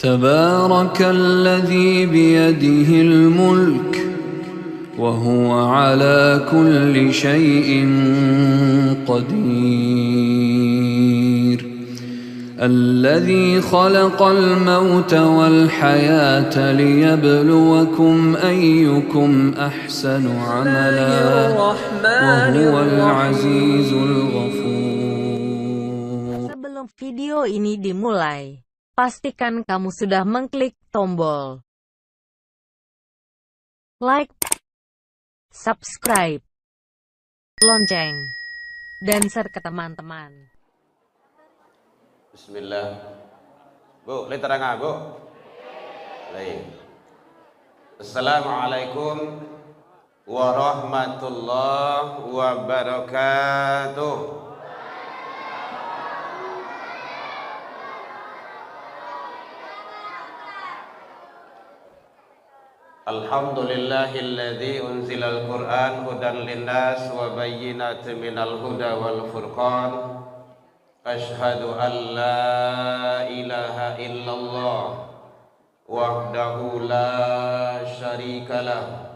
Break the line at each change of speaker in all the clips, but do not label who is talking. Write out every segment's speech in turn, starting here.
تبارك الذي بيده الملك وهو على كل شيء قدير الذي خلق الموت والحياة ليبلوكم أيكم أحسن عملا وهو العزيز الغفور.
Sebelum video ini dimulai, pastikan kamu sudah mengklik tombol like, subscribe, lonceng, dan share ke teman-teman.
Bismillah. Bu, lihat terang Bu. Baik. Assalamualaikum warahmatullahi wabarakatuh. Alhamdulillahilladzi unzilal Qur'an hudan linnas wa bayyinatin minal huda wal furqan. Ashhadu an la ilaha illallah wahdahu la syarikalah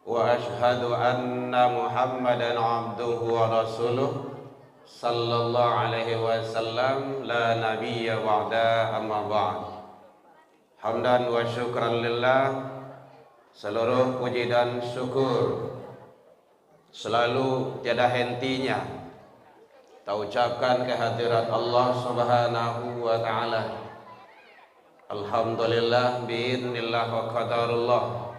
wa ashhadu anna Muhammadan abduhu wa rasuluh sallallahu alaihi wasallam la nabiyya ba'da amma ba'd. Hamdan wa syukran lillah, seluruh puji dan syukur selalu tiada hentinya kita ucapkan kehadirat Allah Subhanahu wa ta'ala. Alhamdulillah biidznillah wa qadarullah.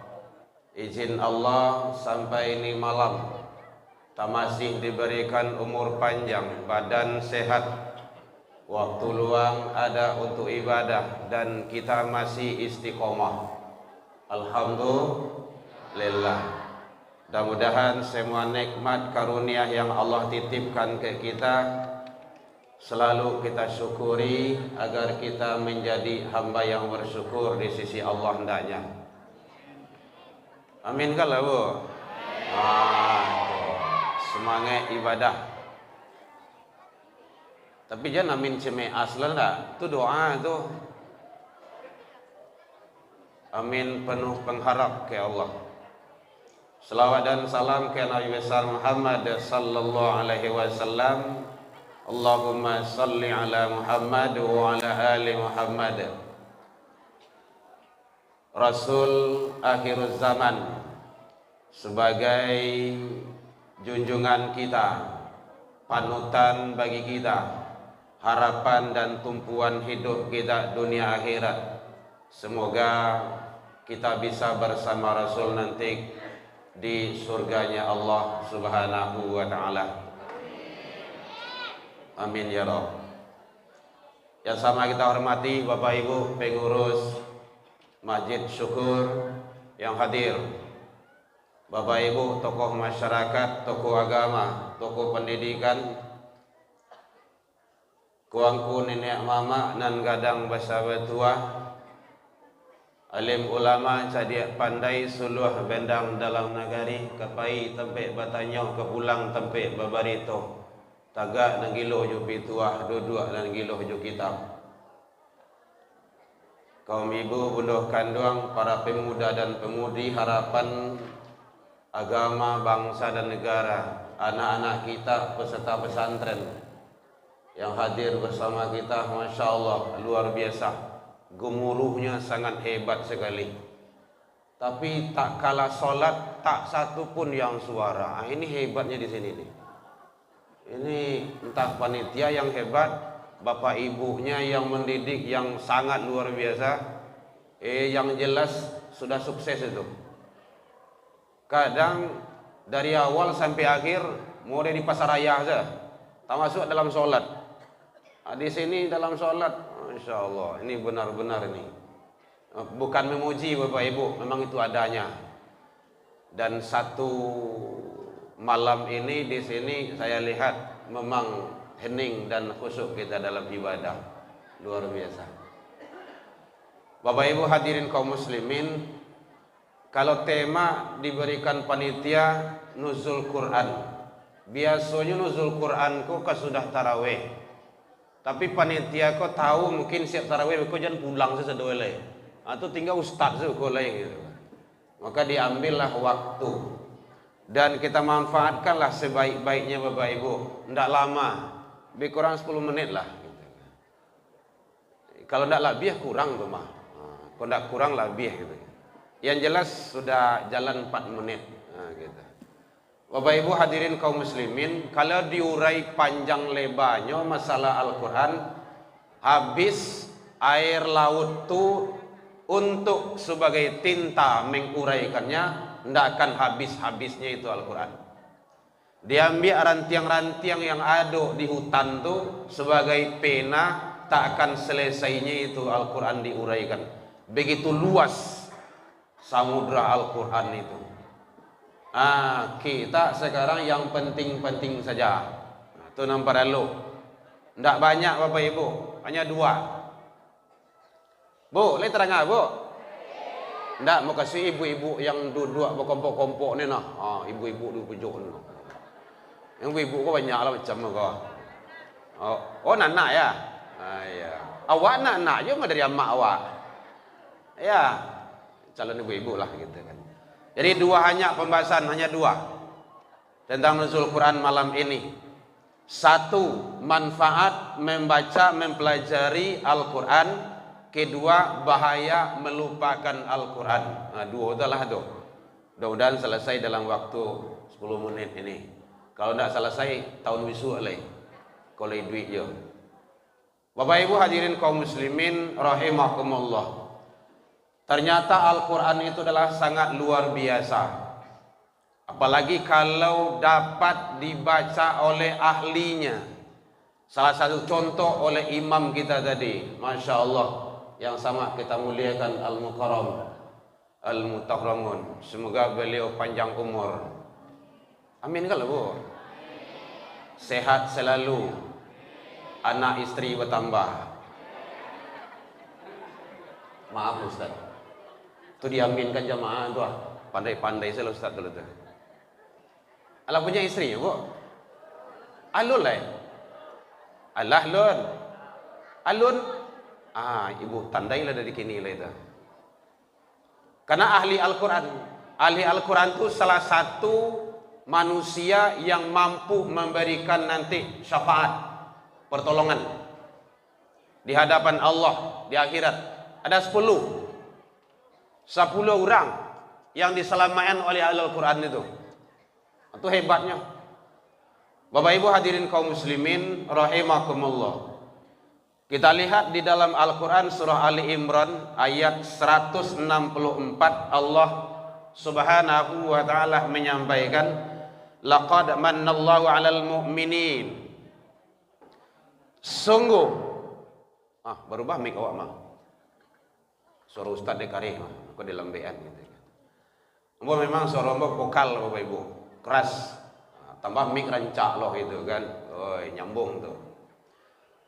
Izin Allah sampai ini malam kita masih diberikan umur panjang, badan sehat, waktu luang ada untuk ibadah, dan kita masih istiqomah. Alhamdulillah. Mudah-mudahan semua nikmat karunia yang Allah titipkan ke kita selalu kita syukuri agar kita menjadi hamba yang bersyukur di sisi Allah hendaknya. Amin kalau Bu. Semangat ibadah. Tapi jangan amin ceme aslan dah. Itu doa tu. Amin penuh pengharap ke Allah. Salawat dan salam ke Nabi besar Muhammad sallallahu alaihi wasallam. Allahumma salli ala Muhammad wa ala ali Muhammad. Rasul akhir zaman sebagai junjungan kita, panutan bagi kita, harapan dan tumpuan hidup kita dunia akhirat. Semoga kita bisa bersama Rasul nanti di surganya Allah Subhanahu wa ta'ala. Amin ya Rabb. Yang sama kita hormati Bapak Ibu pengurus Masjid Syukur yang hadir, Bapak Ibu tokoh masyarakat, tokoh agama, tokoh pendidikan, kuangku nenek mama nan gadang basa betua, alim ulama cadiak pandai suluh bendang dalam nagari, kepai tempe batanyo kepulang tempe babarito, tagak nang gilo jo pituah duduk nang gilo jo kitab. Kaum ibu, bunduh kandung, para pemuda dan pemudi harapan agama, bangsa dan negara, anak-anak kita peserta pesantren yang hadir bersama kita, Masya Allah luar biasa. Gemuruhnya sangat hebat sekali. Tapi tak kalah solat tak satu pun yang suara. Ini hebatnya di sini nih. Ini entah panitia yang hebat, bapak ibunya yang mendidik yang sangat luar biasa. Yang jelas sudah sukses itu. Kadang dari awal sampai akhir mulai di pasaraya saja, tak masuk dalam solat. Di sini dalam solat, Masya Allah, ini benar-benar ini. Bukan memuji Bapak Ibu, memang itu adanya. Dan satu malam ini di sini saya lihat memang hening dan khusyuk kita dalam ibadah. Luar biasa. Bapak Ibu hadirin kaum muslimin, kalau tema diberikan panitia nuzul Quran, biasanya nuzul Quranku sudah tarawih. Tapi panitia kau tahu mungkin siap tarawih kau jangan pulang sesedoleh. Atau tinggal ustaz sekoleh gitu. Maka diambillah waktu dan kita manfaatkanlah sebaik-baiknya Bapak Ibu. Tidak lama, lebih kurang 10 menit lah. Gitu. Kalau tidak lebih kurang tuh mah. Kalau tidak kurang lebih gitu. Yang jelas sudah jalan 4 menit. Nah, gitu. Bapak Ibu hadirin kaum muslimin, kalau diurai panjang lebarnya masalah Al-Quran, habis air laut itu untuk sebagai tinta menguraikannya, tidak akan habis-habisnya itu Al-Quran. Diambil rantiang-rantiang yang ada di hutan itu sebagai pena, tak akan selesainya itu Al-Quran diuraikan. Begitu luas samudra Al-Quran itu. Kita sekarang yang penting-penting saja. Itu nampak dulu. Tidak banyak Bapak Ibu, hanya 2. Bu, boleh terang Bu? Tidak, mau kasih ibu-ibu yang duduk berkompok-kompok ni nah. Ibu-ibu di pojok ni. Yang ibu kau banyak lah macam kau. Oh, nak ya? Ya. Awak nak je dari amak awak. Ya, calon ibu-ibu lah gitu kan. Jadi 2 hanya pembahasan, hanya 2 tentang nuzul Quran malam ini. 1, manfaat membaca, mempelajari Al-Quran. 2, bahaya melupakan Al-Quran. 2 adalah tu. Mudah-mudahan selesai dalam waktu 10 menit ini. Kalau tidak selesai, tahun wisu alai. Kalau duit je. Bapak Ibu hadirin kaum muslimin rahimakumullah. Ternyata Al-Quran itu adalah sangat luar biasa. Apalagi kalau dapat dibaca oleh ahlinya. Salah satu contoh oleh imam kita tadi. Masya Allah. Yang sama kita muliakan Al-Mukarram, Al-Mutakramun. Semoga beliau panjang umur. Amin kalau Bu. Sehat selalu. Anak istri bertambah. Maaf Ustaz. Itu diaminkan jamaah tu pandai-pandai saya Ustaz dulu tu. Alah punya istri ya Bu? Alun lah. Alah lun. Alun. Ibu tandailah dari kini lah itu. Karena ahli Al-Quran. Ahli Al-Quran itu salah satu manusia yang mampu memberikan nanti syafaat, pertolongan di hadapan Allah di akhirat. Ada 10 orang yang diselamatkan oleh Al-Quran itu. Itu hebatnya. Bapak Ibu hadirin kaum muslimin rahimakumullah. Kita lihat di dalam Al-Quran surah Ali Imran ayat 164, Allah subhanahu wa ta'ala menyampaikan, laqad mannallahu 'alal mu'minin. Sungguh berubah mic awak mah. Suara Ustaz dekari mah, aku dilambean gitu. Memang suara vokal Bapak Ibu, keras. Tambah mic rancak loh itu kan. Nyambung tuh.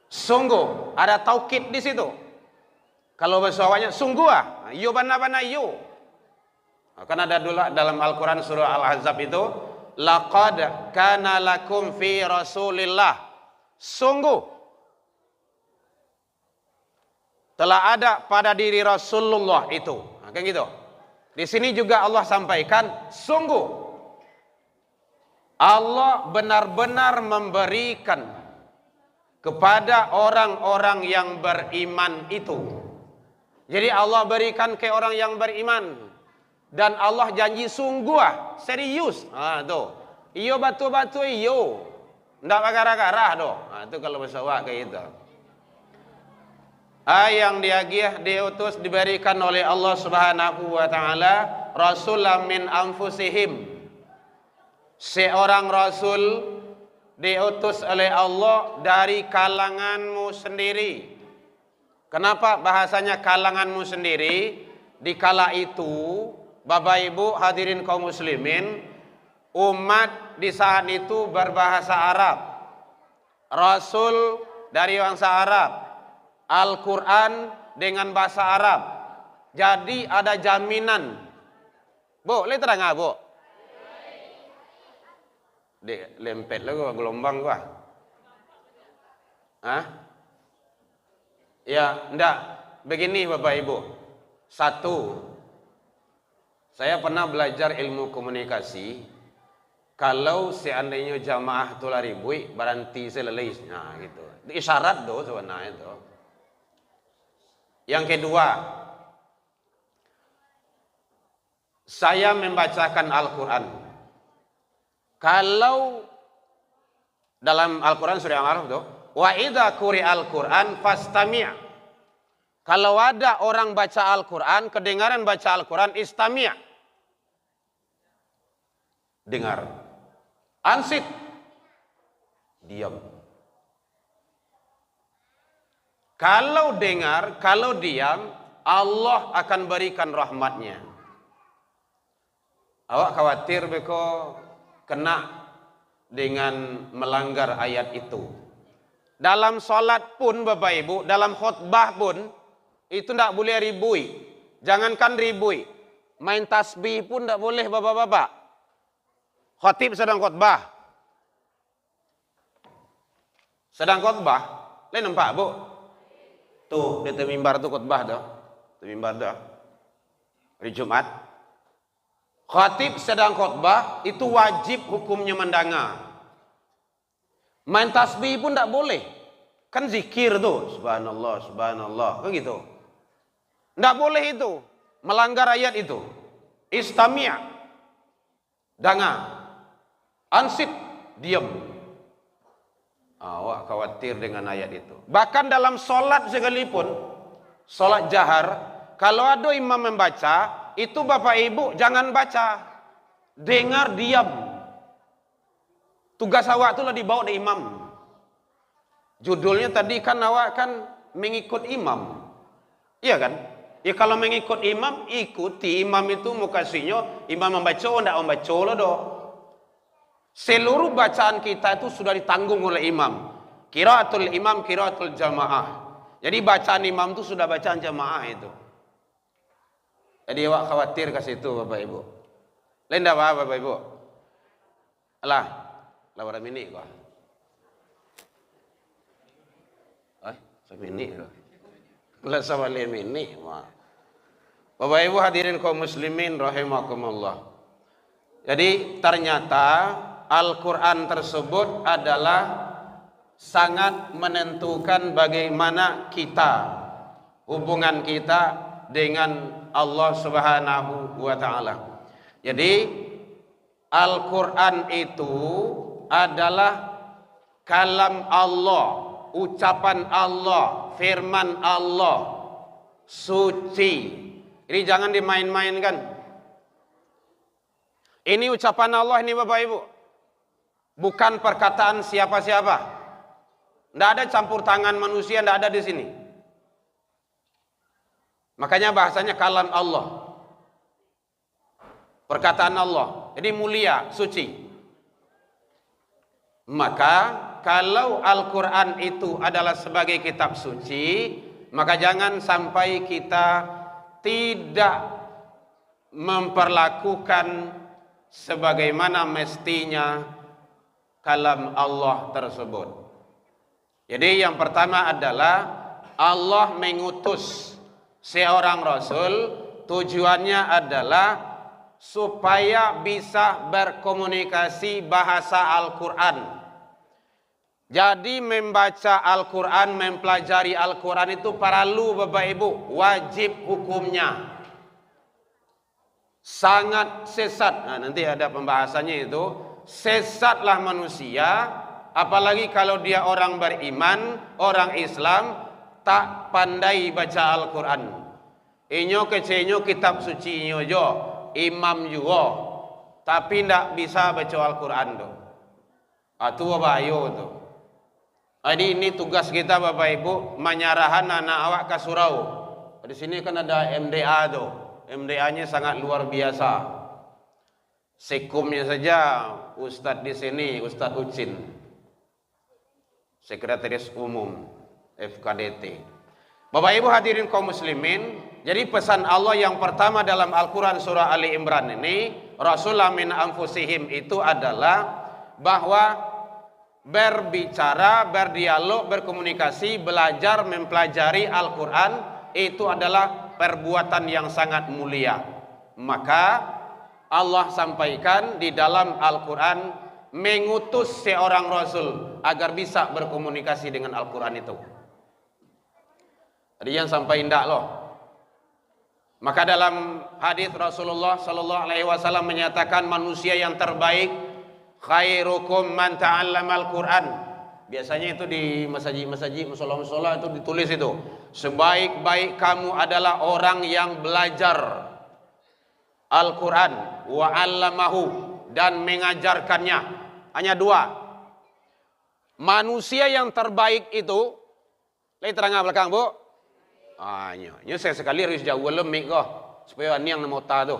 Sungguh ada taukid di situ. Kalau bahasa awalnya sungguh yo bana-bana yo. Kan ada dulu dalam Al-Quran surah Al-Ahzab itu, laqad kana lakum fi Rasulillah. Sungguh telah ada pada diri Rasulullah itu. Kayak gitu. Di sini juga Allah sampaikan, sungguh Allah benar-benar memberikan kepada orang-orang yang beriman itu. Jadi Allah berikan ke orang yang beriman. Dan Allah janji sungguh, serius. Tuh. Iyo batu-batu iyo. Ndak garah-garah doh. Itu kalau bahasa awak kayak itu. Yang diutus diberikan oleh Allah Subhanahu wa taala rasulan min anfusihim. Seorang rasul diutus oleh Allah dari kalanganmu sendiri. Kenapa bahasanya kalanganmu sendiri? Di kala itu, Bapak Ibu hadirin kaum muslimin, umat di saat itu berbahasa Arab. Rasul dari bangsa Arab. Al-Quran dengan bahasa Arab. Jadi ada jaminan. Bu, boleh terang Bu? Lempet lah gua gelombang gua. Ya, enggak. Begini Bapak Ibu. Satu, saya pernah belajar ilmu komunikasi. Kalau seandainya jamaah tu lari bui, berhenti selesai. Nah, gitu. Itu isyarat do sebenarnya itu. Yang kedua, saya membacakan Al-Quran. Kalau dalam Al-Quran surah Al-Araf tuh, wa idza quri'al Quran fastami'. Kalau ada orang baca Al-Quran, kedengaran baca Al-Quran, istami'. Dengar. Ansit. Diam. Kalau dengar, kalau diam, Allah akan berikan rahmatnya. Awak khawatir beko kena dengan melanggar ayat itu. Dalam sholat pun Bapak Ibu, dalam khutbah pun, itu tidak boleh ribui. Jangankan ribui, main tasbih pun tidak boleh Bapak-Bapak. Khatib sedang khutbah. Sedang khutbah, lain nampak Bu? Tuh, di mimbar tuh khutbah dah. Di mimbar dah. Hari Jumat. Khatib sedang khutbah, itu wajib hukumnya mendengar. Main tasbih pun tidak boleh. Kan zikir tuh, subhanallah, subhanallah, kan gitu. Tidak boleh itu, melanggar ayat itu. Istami', dengar. Ansit, diam. Awak khawatir dengan ayat itu. Bahkan dalam solat sekalipun, solat jahar, kalau ada imam membaca, itu Bapak Ibu jangan baca. Dengar, diam. Tugas awak itulah dibawa di imam. Judulnya tadi kan awak kan mengikut imam. Iya kan? Ya kalau mengikut imam, ikuti imam itu mukasinya, imam membaca, tidak membaca lah doh. Seluruh bacaan kita itu sudah ditanggung oleh imam. Qiraatul imam, qiraatul jamaah. Jadi bacaan imam itu sudah bacaan jamaah itu. Jadi awak khawatir ke situ Bapak Ibu. Lain dah Bapak Ibu. Alah, lawaran ini kok. Ini lah sama ini. Bapak Ibu hadirin kaum muslimin rahimakumullah. Jadi ternyata Al-Quran tersebut adalah sangat menentukan bagaimana kita, hubungan kita dengan Allah Subhanahu wa Ta'ala. Jadi Al-Quran itu adalah kalam Allah, ucapan Allah, firman Allah, suci. Ini jangan dimain-mainkan. Ini ucapan Allah ini Bapak Ibu. Bukan perkataan siapa-siapa. Tidak ada campur tangan manusia, tidak ada di sini. Makanya bahasanya kalam Allah. Perkataan Allah. Jadi mulia, suci. Maka kalau Al-Quran itu adalah sebagai kitab suci, maka jangan sampai kita tidak memperlakukan sebagaimana mestinya kalam Allah tersebut. Jadi yang pertama adalah Allah mengutus seorang Rasul, tujuannya adalah supaya bisa berkomunikasi bahasa Al-Quran. Jadi membaca Al-Quran, mempelajari Al-Quran itu perlu Bapak Ibu, wajib hukumnya. Sangat sesat, nah, nanti ada pembahasannya itu. Sesatlah manusia, apalagi kalau dia orang beriman, orang Islam, tak pandai baca Al-Quran. Inyo kecenyo kitab suci inyo jo, imam juga, tapi tidak bisa baca Al-Quran tuh. Itu bahaya tuh. Jadi ini tugas kita Bapak Ibu, menyarahan anak awak ke surau. Di sini kan ada MDA tuh. MDA-nya sangat luar biasa. Sekumnya saja Ustadz di sini, Ustadz Ucin, Sekretaris Umum FKDT. Bapak Ibu hadirin kaum muslimin, jadi pesan Allah yang pertama dalam Al-Quran surah Ali Imran ini, Rasulullah min anfusihim, itu adalah bahwa berbicara, berdialog, berkomunikasi, belajar, mempelajari Al-Quran, itu adalah perbuatan yang sangat mulia. Maka Allah sampaikan di dalam Al-Quran, mengutus seorang Rasul agar bisa berkomunikasi dengan Al-Quran itu. Tadi yang sampai indah loh. Maka dalam hadis Rasulullah Sallallahu Alaihi Wasallam menyatakan manusia yang terbaik, khairukum man ta'allama al-Quran. Biasanya itu di masjid-masjid, musola-musola itu ditulis itu, sebaik-baik kamu adalah orang yang belajar Al-Quran wa 'allamahu, dan mengajarkannya. Hanya dua. Manusia yang terbaik itu, lihat terang belakang bu. Ini saya sekali harus jauh lemik kok, supaya ini yang mau tahu.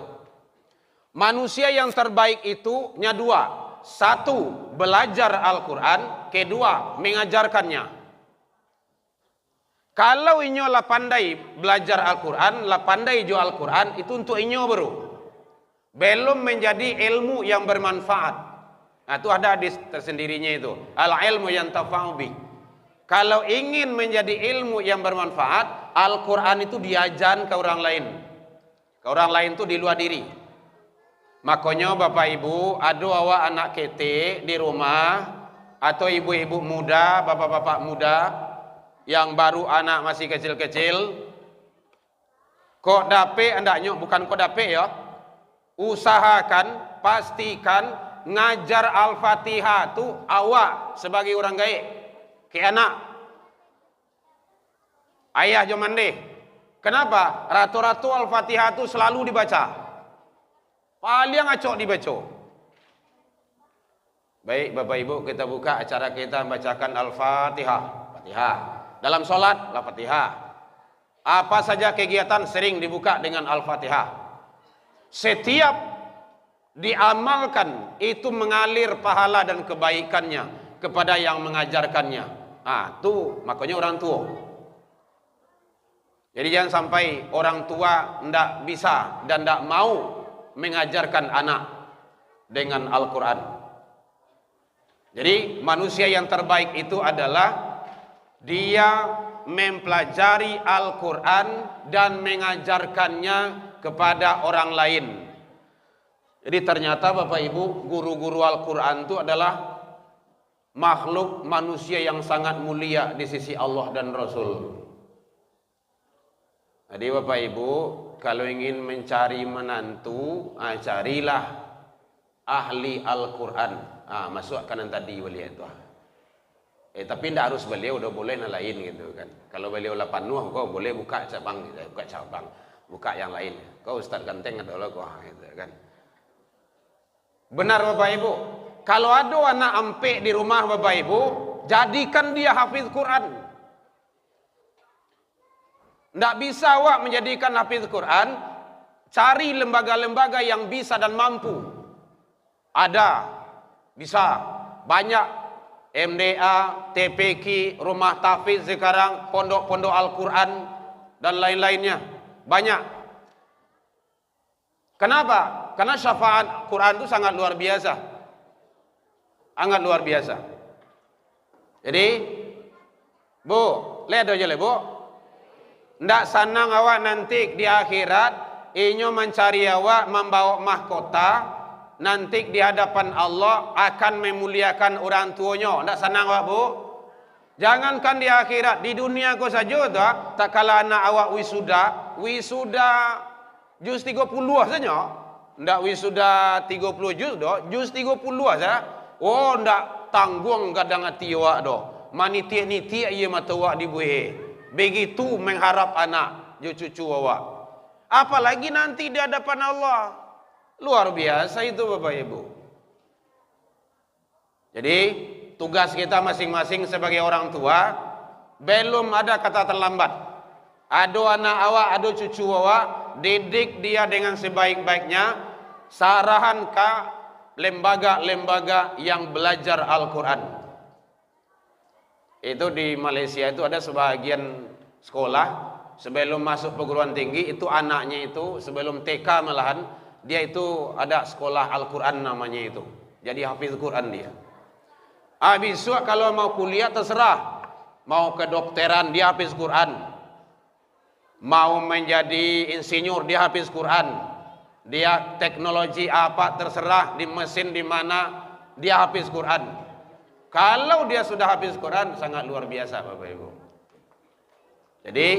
Manusia yang terbaik itu nya dua. Satu, belajar Al-Quran. Kedua, mengajarkannya. Kalau inyo lah pandai belajar Al-Quran, lah pandai jual Al-Quran, itu untuk inyo baru. Belum menjadi ilmu yang bermanfaat. Nah, itu ada hadis tersendirinya itu. Al-ilmu yang tafa'u bih. Kalau ingin menjadi ilmu yang bermanfaat, Al-Quran itu diajar ke orang lain. Ke orang lain itu di luar diri. Makanya Bapak Ibu, ada awak anak kete di rumah, atau ibu-ibu muda, bapak-bapak muda, yang baru anak masih kecil-kecil, kok dape andaknya, bukan kok dape ya, usahakan, pastikan, ngajar Al-Fatihah tu awak sebagai orang gaib ke anak. Ayah zaman deh. Kenapa? Ratu-ratu Al-Fatihah tu selalu dibaca. Paling acok dibaca. Baik Bapak Ibu, kita buka acara kita membacakan Al-Fatihah. Fatihah. Dalam sholat, Al-Fatihah. Apa saja kegiatan sering dibuka dengan Al-Fatihah. Setiap diamalkan itu mengalir pahala dan kebaikannya kepada yang mengajarkannya. Tuh makanya orang tua. Jadi jangan sampai orang tua tidak bisa dan tidak mau mengajarkan anak dengan Al-Quran. Jadi manusia yang terbaik itu adalah dia mempelajari Al-Quran dan mengajarkannya kepada orang lain. Jadi ternyata Bapak Ibu, guru-guru Al-Quran itu adalah makhluk manusia yang sangat mulia di sisi Allah dan Rasul. Jadi Bapak Ibu, kalau ingin mencari menantu, carilah ahli Al-Quran. Masukkan yang tadi beliau itu. Tapi tidak harus beliau, udah boleh yang lain gitu kan. Kalau beliau lah penuh, kau boleh buka cabang, buka yang lain. Kau Ustaz Ganteng adalah kau gitu kan. Benar Bapak Ibu. Kalau ada anak ampe di rumah Bapak Ibu, jadikan dia hafiz Quran. Tidak bisa awak menjadikan hafiz Quran, cari lembaga-lembaga yang bisa dan mampu. Ada, bisa, banyak MDA, TPQ, rumah tahfiz sekarang, pondok-pondok Al-Quran dan lain-lainnya, banyak. Kenapa? Karena syafaat Quran itu sangat luar biasa. Sangat luar biasa. Jadi, Bu, lihat aja Bu. Ndak sanang awak nanti di akhirat, inyo mencari awak membawa mahkota, nanti di hadapan Allah akan memuliakan orang tuanya. Ndak sanang awak Bu. Jangankan di akhirat, di dunia kau saja tak kala anak awak wisuda juz 30 saja. Ndak wisuda 30 juz doh, juz 30 saja. Oh, ndak tanggung kadang hati awak doh. Maniti-niti ia mata awak dibuih. Begitu mengharap anak, cucu awak. Apalagi nanti di hadapan Allah. Luar biasa itu Bapak Ibu. Jadi tugas kita masing-masing sebagai orang tua, belum ada kata terlambat. Ada anak awak, ada cucu awak, didik dia dengan sebaik-baiknya. Sarahan ke lembaga-lembaga yang belajar Al-Quran. Itu di Malaysia itu ada sebagian sekolah sebelum masuk perguruan tinggi itu anaknya itu sebelum TK malahan dia itu ada sekolah Al-Quran namanya itu. Jadi hafiz Quran dia. Besok kalau mau kuliah terserah. Mau kedokteran dia hafiz Quran. Mau menjadi insinyur dia hafiz Quran. Dia teknologi apa terserah, di mesin di mana dia hafiz Quran. Kalau dia sudah hafiz Quran sangat luar biasa Bapak Ibu. Jadi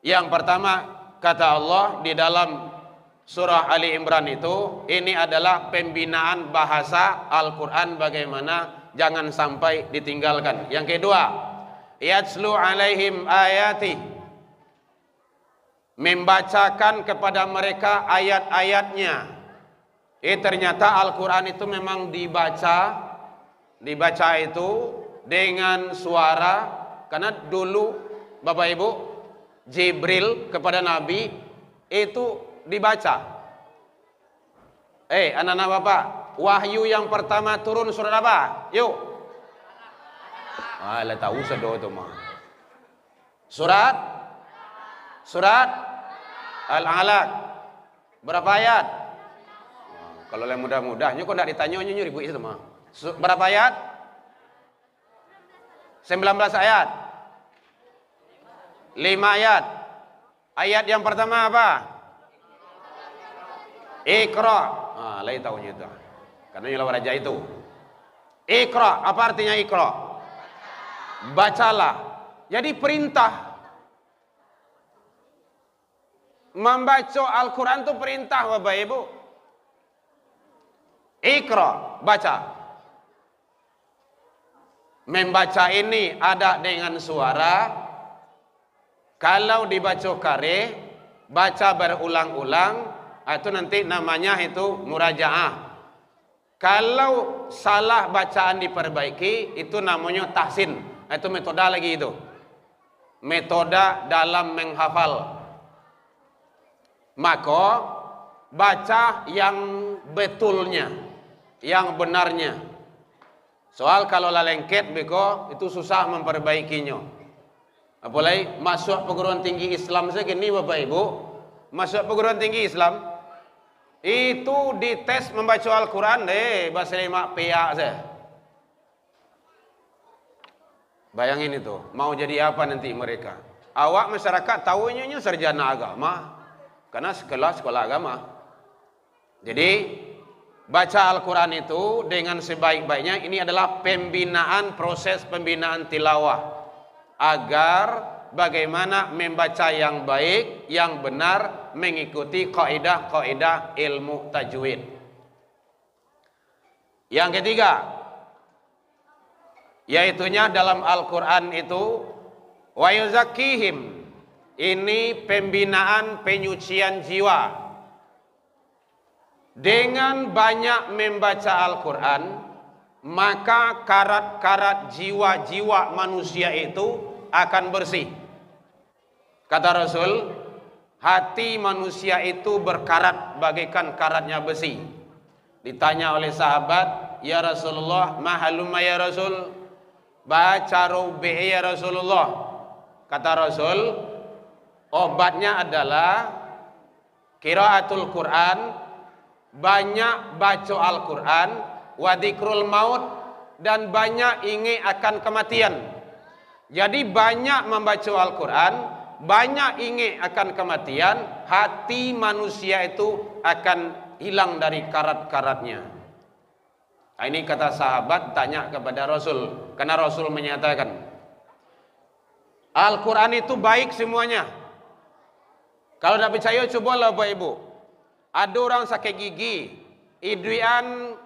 yang pertama kata Allah di dalam surah Ali Imran itu, ini adalah pembinaan bahasa Al-Quran bagaimana jangan sampai ditinggalkan. Yang kedua, yatslu alaihim ayati, membacakan kepada mereka ayat-ayatnya. Ternyata Al-Quran itu memang dibaca itu dengan suara, karena dulu Bapak Ibu Jibril kepada Nabi itu dibaca. Anak-anak Bapak, wahyu yang pertama turun surat apa? Yuk. Lah tahu sedo itu mah. Surat Al-Alaq. Berapa ayat? Kalau yang mudah-mudahnya kok enggak ditanya nyuri bu itu mah. Berapa ayat? 19 ayat. 5 ayat. Ayat yang pertama apa? Iqra. Lain tahunya itu. Karena nyawa raja itu. Iqra, apa artinya Iqra? Bacalah. Jadi perintah. Membaca Al-Quran itu perintah Bapak Ibu. Iqra, baca. Membaca ini ada dengan suara. Kalau dibaca kare, baca berulang-ulang, itu nanti namanya itu murajaah. Kalau salah bacaan diperbaiki, itu namanya tahsin. Itu metode lagi itu. Metode dalam menghafal. Maka baca yang betulnya, yang benarnya. Soal kalau lalengket beko itu susah memperbaikinya. Apalagi masuk perguruan tinggi Islam segini Bapak Ibu, masuk perguruan tinggi Islam itu dites membaca Al-Quran bahasa 5 PA saja. Bayangin itu, mau jadi apa nanti mereka? Awak masyarakat tahunya sarjana agama, karena sekolah agama. Jadi baca Al-Quran itu dengan sebaik-baiknya. Ini adalah proses pembinaan tilawah, agar bagaimana membaca yang baik, yang benar, mengikuti kaidah-kaidah ilmu tajwid. Yang ketiga, yaitunya dalam Al-Quran itu wa yuzakkihim. Ini pembinaan penyucian jiwa. Dengan banyak membaca Al-Quran, maka karat-karat jiwa-jiwa manusia itu akan bersih. Kata Rasul, hati manusia itu berkarat bagaikan karatnya besi. Ditanya oleh sahabat, ya Rasulullah, mahalumma ya Rasul, baca rubi ya Rasulullah. Kata Rasul, obatnya adalah qiraatul Quran, banyak baca Al-Quran, wa dzikrul maut, dan banyak ingat akan kematian. Jadi banyak membaca Al-Quran, banyak ingat akan kematian, hati manusia itu akan hilang dari karat-karatnya. Ini kata sahabat tanya kepada Rasul, karena Rasul menyatakan Al-Quran itu baik semuanya. Kalau tidak percaya, cobalah Bapak Ibu. Ada orang sakit gigi, iduan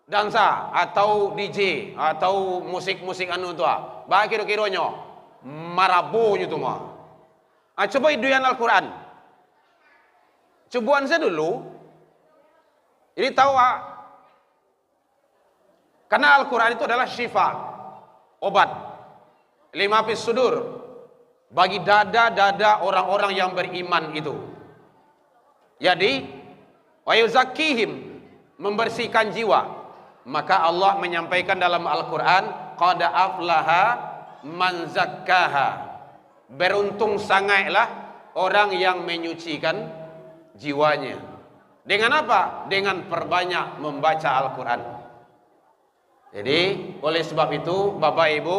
dansa atau DJ atau musik-musik anu tua, bah kira-kiranya marabunya tu mah. Coba iduan Al-Quran. Cobaan saya dulu. Ini tahu karena Al-Quran itu adalah syifa, obat, lima fis sudur, bagi dada-dada orang-orang yang beriman itu. Jadi wa yuzakkihim, membersihkan jiwa. Maka Allah menyampaikan dalam Al-Quran, qad aflaha man zakkaha, beruntung sangatlah orang yang menyucikan jiwanya. Dengan apa? Dengan perbanyak membaca Al-Quran. Jadi oleh sebab itu Bapak Ibu,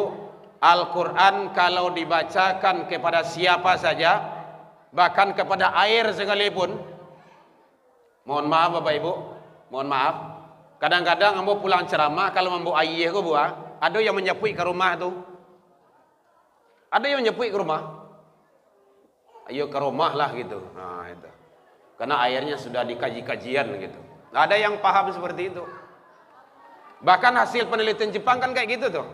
Al-Quran kalau dibacakan kepada siapa saja, bahkan kepada air sekalipun, mohon maaf Bapak Ibu, mohon maaf, kadang-kadang ambo pulang ceramah kalau ambo air ko buah, ada yang menyepui ke rumah tu, ada yang menyepui ke rumah, ayo ke rumah lah gitu, nah itu, karena airnya sudah dikaji-kajian gitu. Ada yang paham seperti itu. Bahkan hasil penelitian Jepang kan kayak gitu tuh.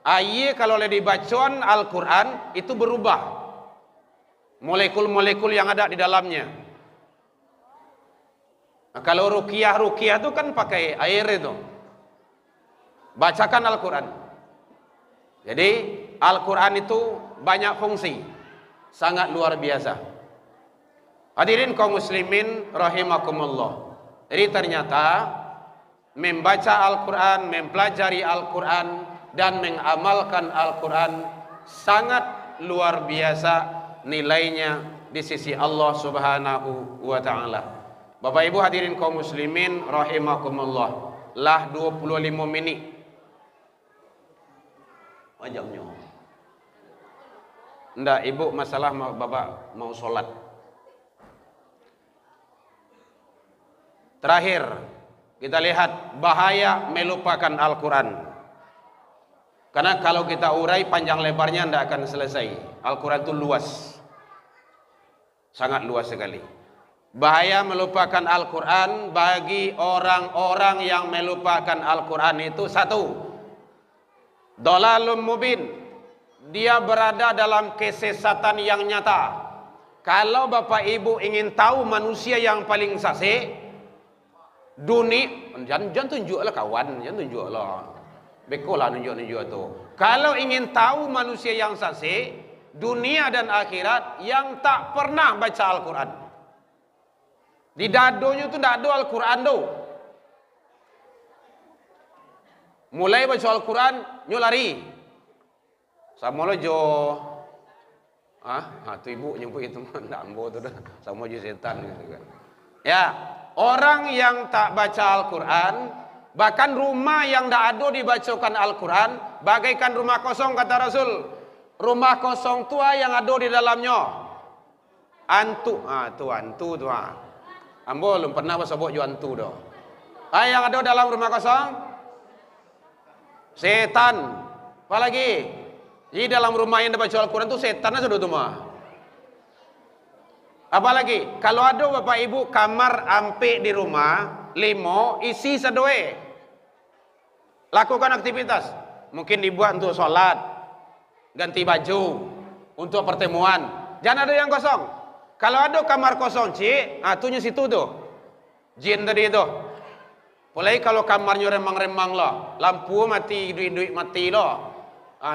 Air kalau dibacaan Al-Quran itu berubah molekul-molekul yang ada di dalamnya. Nah, kalau ruqyah itu kan pakai air itu. Bacakan Al-Quran. Jadi Al-Quran itu banyak fungsi, sangat luar biasa. Hadirin kaum muslimin rahimakumullah. Jadi ternyata membaca Al-Quran, mempelajari Al-Quran, dan mengamalkan Al-Quran sangat luar biasa nilainya di sisi Allah Subhanahu wa Ta'ala. Bapak Ibu hadirin kaum muslimin rahimakumullah, lah 25 menit wajamnya. Ndak ibu, masalah bapak mau sholat. Terakhir kita lihat bahaya melupakan Al-Quran. Karena kalau kita urai panjang lebarnya tidak akan selesai. Al-Quran itu luas, sangat luas sekali. Bahaya melupakan Al-Quran bagi orang-orang yang melupakan Al-Quran itu: satu, dhalalun mubin, dia berada dalam kesesatan yang nyata. Kalau Bapak Ibu ingin tahu manusia yang paling fasik dunia, jangan tunjuklah kawan, jangan tunjuklah, bekolah nunjuk-nunjuk tu. Kalau ingin tahu manusia yang fasik dunia dan akhirat, yang tak pernah baca Al-Quran. Di dadonya tu tak ada Al-Quran tu. Mulai baca Al-Quran, nyo lari. Sama lo jo, tu ibu nyebut itu ndak ambo tu dah, sama jo setan gitu kan. Ya, orang yang tak baca Al-Quran, bahkan rumah yang tak ada dibacakan Al-Quran, bagaikan rumah kosong kata Rasul. Rumah kosong tua yang ada di dalamnya antu, antu tu. Ambo belum pernah sebut jo antu dah. Yang ada dalam rumah kosong setan. Apa lagi? Di dalam rumah yang dibaca Al-Quran tu setannya sudah tu mah. Apalagi kalau ada Bapak Ibu kamar ampe di rumah 5 isi sedoe, lakukan aktivitas, mungkin dibuat untuk sholat, ganti baju, untuk pertemuan. Jangan ada yang kosong. Kalau ada kamar kosong cik, tunya situ tuh jin tadi itu. Mulai kalau kamarnya remang-remang lah, lampu mati, duit-duit mati lah,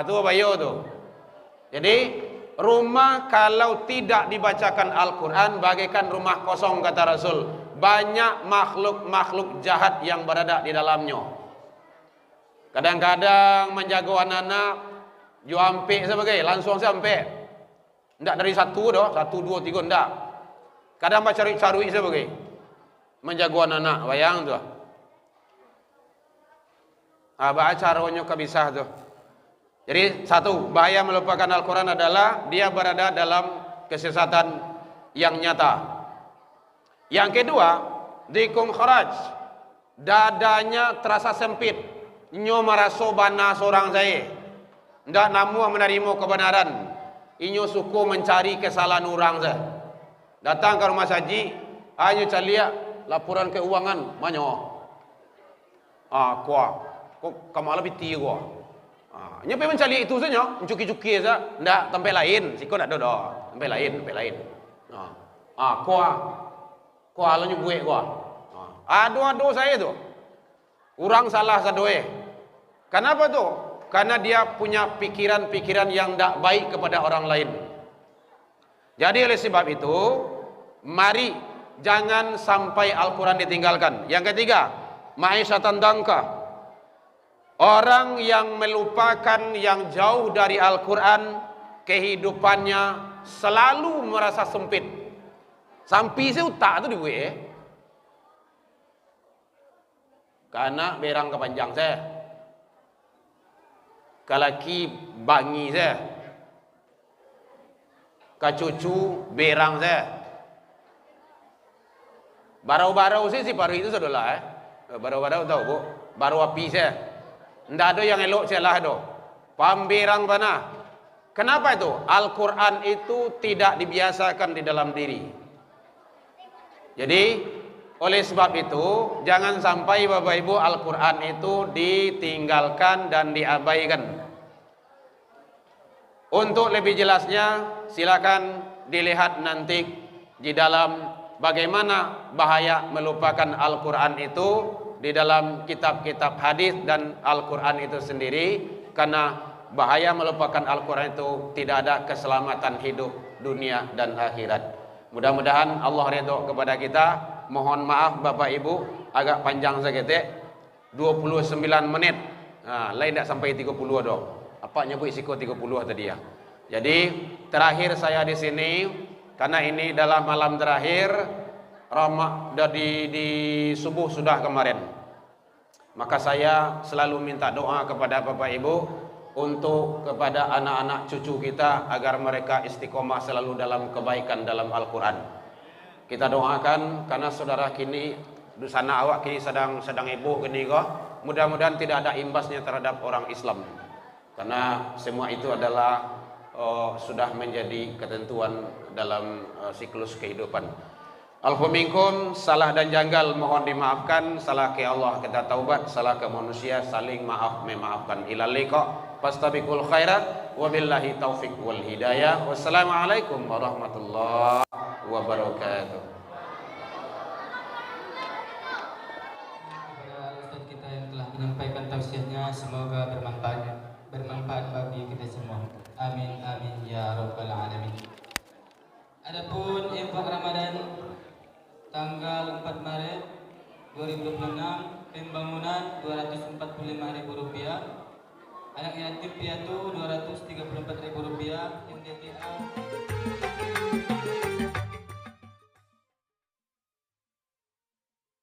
tu bayo tuh. Jadi rumah kalau tidak dibacakan Al-Quran bagaikan rumah kosong kata Rasul. Banyak makhluk-makhluk jahat yang berada di dalamnya. Kadang-kadang menjaga anak-anak jo ampe sebagai langsung sampai. Ndak dari 1 dah, 1, 2, 3 ndak. Kadang baca cari-cari sebagai menjaga anak-anak, bayang tu. Baca caranya kabisah tu. Jadi satu, bahaya melupakan Al-Quran adalah dia berada dalam kesesatan yang nyata. Yang kedua, dikung kharaj, dadanya terasa sempit, nyo meraso bana seorang saya, ndak namu menerima kebenaran, inyo suku mencari kesalahan orang saya. Datang ke rumah saji, ayo calia laporan keuangan, manyo. Kok kamu lebih tinggi Nyepe mencari itu saja, mencuki-cuki saja, ndak tempat lain, siko ndak ada, tempat lain. Kuah lo nyubuh kuah. Ado saya tu, orang salah sadoe. Kenapa tu? Karena dia punya pikiran-pikiran yang ndak baik kepada orang lain. Jadi oleh sebab itu, mari jangan sampai Al-Quran ditinggalkan. Yang ketiga, ma'isyatan dangka. Orang yang melupakan, yang jauh dari Al-Quran, kehidupannya selalu merasa sempit. Sampai seutak tu dibuat karena berang kepanjang saya. kalaki bangi saya, kacucu berang saya, barau-barau sih si paru itu saudara barau-barau tahu bu, baru api saya, ndak ada yang elok saya lah do, pamberang tanah. Kenapa itu? Al-Quran itu tidak dibiasakan di dalam diri. Jadi oleh sebab itu jangan sampai Bapak Ibu Al-Quran itu ditinggalkan dan diabaikan. Untuk lebih jelasnya silakan dilihat nanti di dalam bagaimana bahaya melupakan Al-Quran itu di dalam kitab-kitab hadis dan Al-Quran itu sendiri, karena bahaya melupakan Al-Quran itu tidak ada keselamatan hidup dunia dan akhirat. Mudah-mudahan Allah ridho kepada kita. Mohon maaf Bapak Ibu agak panjang sedikit, 29 menit. Nah, lain tidak sampai 30 dong. Apa nyebut isiko 30 tadi ya. Jadi terakhir saya di sini karena ini adalah malam terakhir di subuh sudah kemarin. Maka saya selalu minta doa kepada Bapak Ibu untuk kepada anak-anak cucu kita agar mereka istiqomah selalu dalam kebaikan dalam Al-Quran. Kita doakan karena saudara kini di sana awak kini sedang ibu gini kok. Mudah-mudahan tidak ada imbasnya terhadap orang Islam. Karena semua itu adalah sudah menjadi ketentuan dalam siklus kehidupan. Alfa minkum, salah dan janggal mohon dimaafkan. Salah ke Allah kita taubat, salah ke manusia saling maaf memaafkan. Ilal liqa fastabiqul khairat wabillahi taufik wal hidayah. Wassalamualaikum warahmatullahi wabarakatuh.
Kepada Ustaz kita yang telah menyampaikan tausiahnya, semoga bermanfaat bagi kita semua. Amin amin ya rabbal alamin. Adapun infak Ramadan tanggal 4 Maret 2026, pembangunan Rp245.000, anak yatim piatu Rp234.000, MDTA